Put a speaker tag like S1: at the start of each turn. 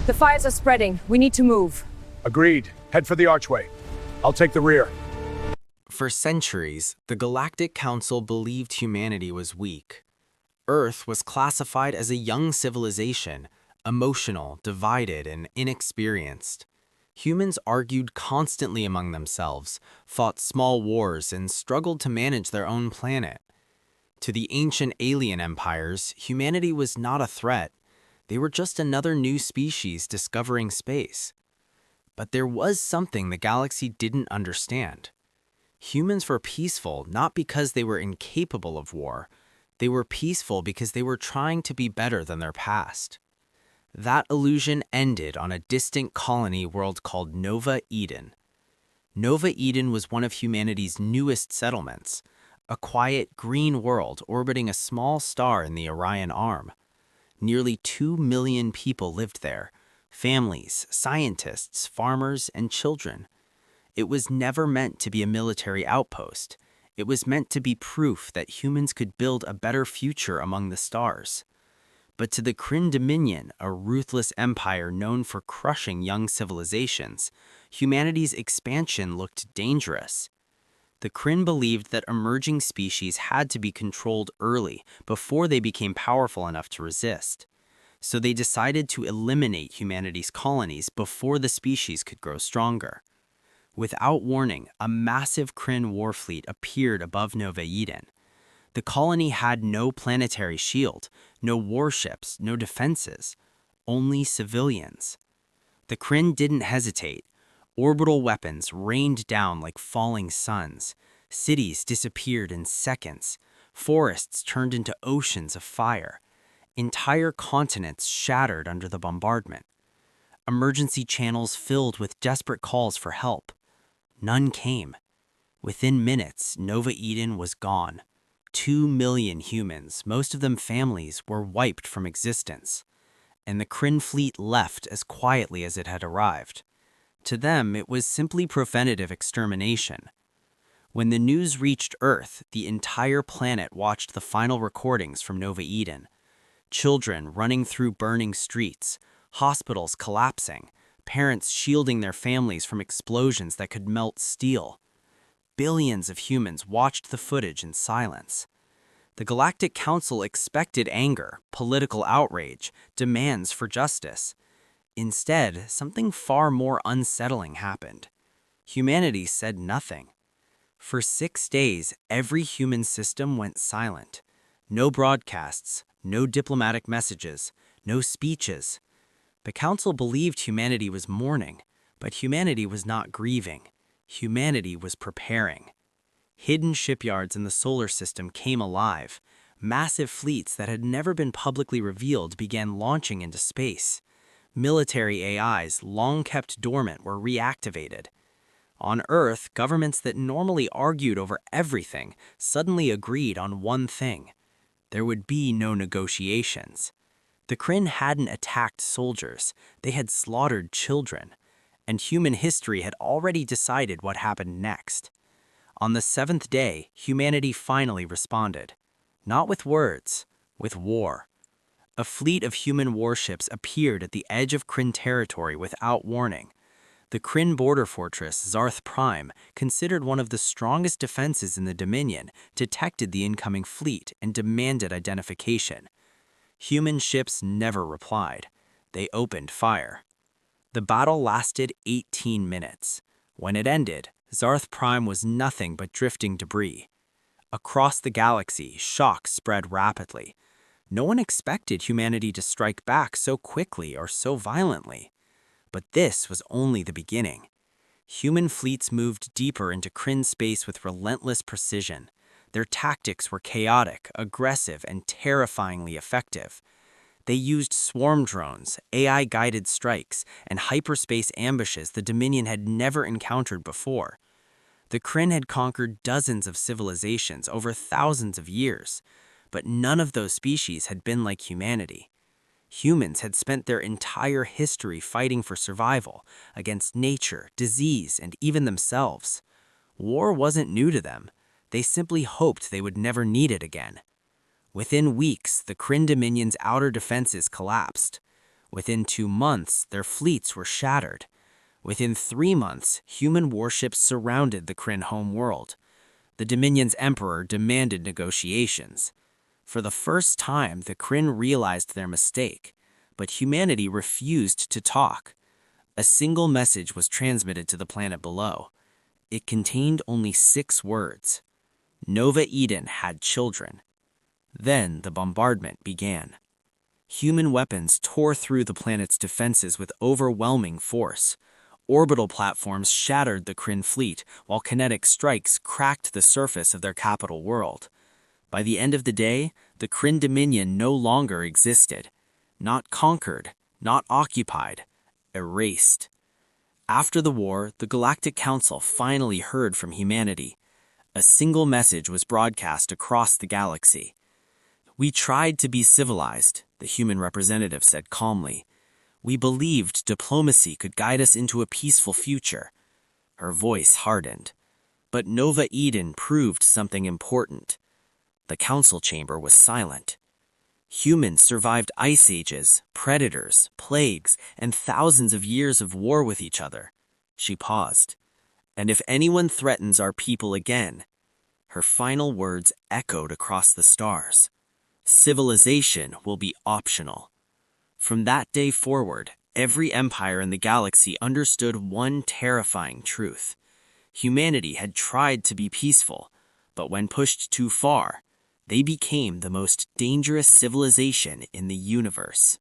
S1: The fires are spreading. We need to move.
S2: Agreed. Head for the archway. I'll take the rear.
S3: For centuries, the Galactic Council believed humanity was weak. Earth was classified as a young civilization, emotional, divided, and inexperienced. Humans argued constantly among themselves, fought small wars, and struggled to manage their own planet. To the ancient alien empires, humanity was not a threat. They were just another new species discovering space. But there was something the galaxy didn't understand. Humans were peaceful not because they were incapable of war. They were peaceful because they were trying to be better than their past. That illusion ended on a distant colony world called Nova Eden. Nova Eden was one of humanity's newest settlements, a quiet green world orbiting a small star in the Orion Arm. Nearly 2 million people lived there, families, scientists, farmers, and children. It was never meant to be a military outpost. It was meant to be proof that humans could build a better future among the stars. But to the Krynn Dominion, a ruthless empire known for crushing young civilizations, humanity's expansion looked dangerous. The Krynn believed that emerging species had to be controlled early before they became powerful enough to resist. So they decided to eliminate humanity's colonies before the species could grow stronger. Without warning, a massive Krynn war fleet appeared above Nova Eden. The colony had no planetary shield, no warships, no defenses, only civilians. The Krynn didn't hesitate. Orbital weapons rained down like falling suns. Cities disappeared in seconds. Forests turned into oceans of fire. Entire continents shattered under the bombardment. Emergency channels filled with desperate calls for help. None came. Within minutes, Nova Eden was gone. 2 million humans, most of them families, were wiped from existence. And the Krynn fleet left as quietly as it had arrived. To them, it was simply preventative extermination. When the news reached Earth, the entire planet watched the final recordings from Nova Eden. Children running through burning streets, hospitals collapsing, parents shielding their families from explosions that could melt steel. Billions of humans watched the footage in silence. The Galactic Council expected anger, political outrage, demands for justice. Instead, something far more unsettling happened. Humanity said nothing. For 6 days, every human system went silent. No broadcasts, no diplomatic messages, no speeches. The Council believed humanity was mourning, but humanity was not grieving. Humanity was preparing. Hidden shipyards in the solar system came alive. Massive fleets that had never been publicly revealed began launching into space. Military AIs, long kept dormant, were reactivated. On Earth, governments that normally argued over everything suddenly agreed on one thing. There would be no negotiations. The Krynn hadn't attacked soldiers, they had slaughtered children. And human history had already decided what happened next. On the 7th day, humanity finally responded. Not with words, with war. A fleet of human warships appeared at the edge of Krynn territory without warning. The Krynn border fortress, Zarth Prime, considered one of the strongest defenses in the Dominion, detected the incoming fleet and demanded identification. Human ships never replied. They opened fire. The battle lasted 18 minutes. When it ended, Zarth Prime was nothing but drifting debris. Across the galaxy, shock spread rapidly. No one expected humanity to strike back so quickly or so violently. But this was only the beginning. Human fleets moved deeper into Krynn space with relentless precision. Their tactics were chaotic, aggressive, and terrifyingly effective. They used swarm drones, AI-guided strikes, and hyperspace ambushes the Dominion had never encountered before. The Krynn had conquered dozens of civilizations over thousands of years, but none of those species had been like humanity. Humans had spent their entire history fighting for survival against nature, disease, and even themselves. War wasn't new to them. They simply hoped they would never need it again. Within weeks, the Krynn Dominion's outer defenses collapsed. Within 2 months, their fleets were shattered. Within 3 months, human warships surrounded the Krynn home world. The Dominion's emperor demanded negotiations. For the first time, the Krynn realized their mistake, but humanity refused to talk. A single message was transmitted to the planet below. It contained only 6 words. Nova Eden had children. Then the bombardment began. Human weapons tore through the planet's defenses with overwhelming force. Orbital platforms shattered the Krynn fleet, while kinetic strikes cracked the surface of their capital world. By the end of the day, the Krynn Dominion no longer existed. Not conquered, not occupied, erased. After the war, the Galactic Council finally heard from humanity. A single message was broadcast across the galaxy. "We tried to be civilized," the human representative said calmly. "We believed diplomacy could guide us into a peaceful future." Her voice hardened. But Nova Eden proved something important. The council chamber was silent. Humans survived ice ages, predators, plagues, and thousands of years of war with each other. She paused. "And if anyone threatens our people again," her final words echoed across the stars, "civilization will be optional." From that day forward, every empire in the galaxy understood one terrifying truth. Humanity had tried to be peaceful, but when pushed too far, they became the most dangerous civilization in the universe.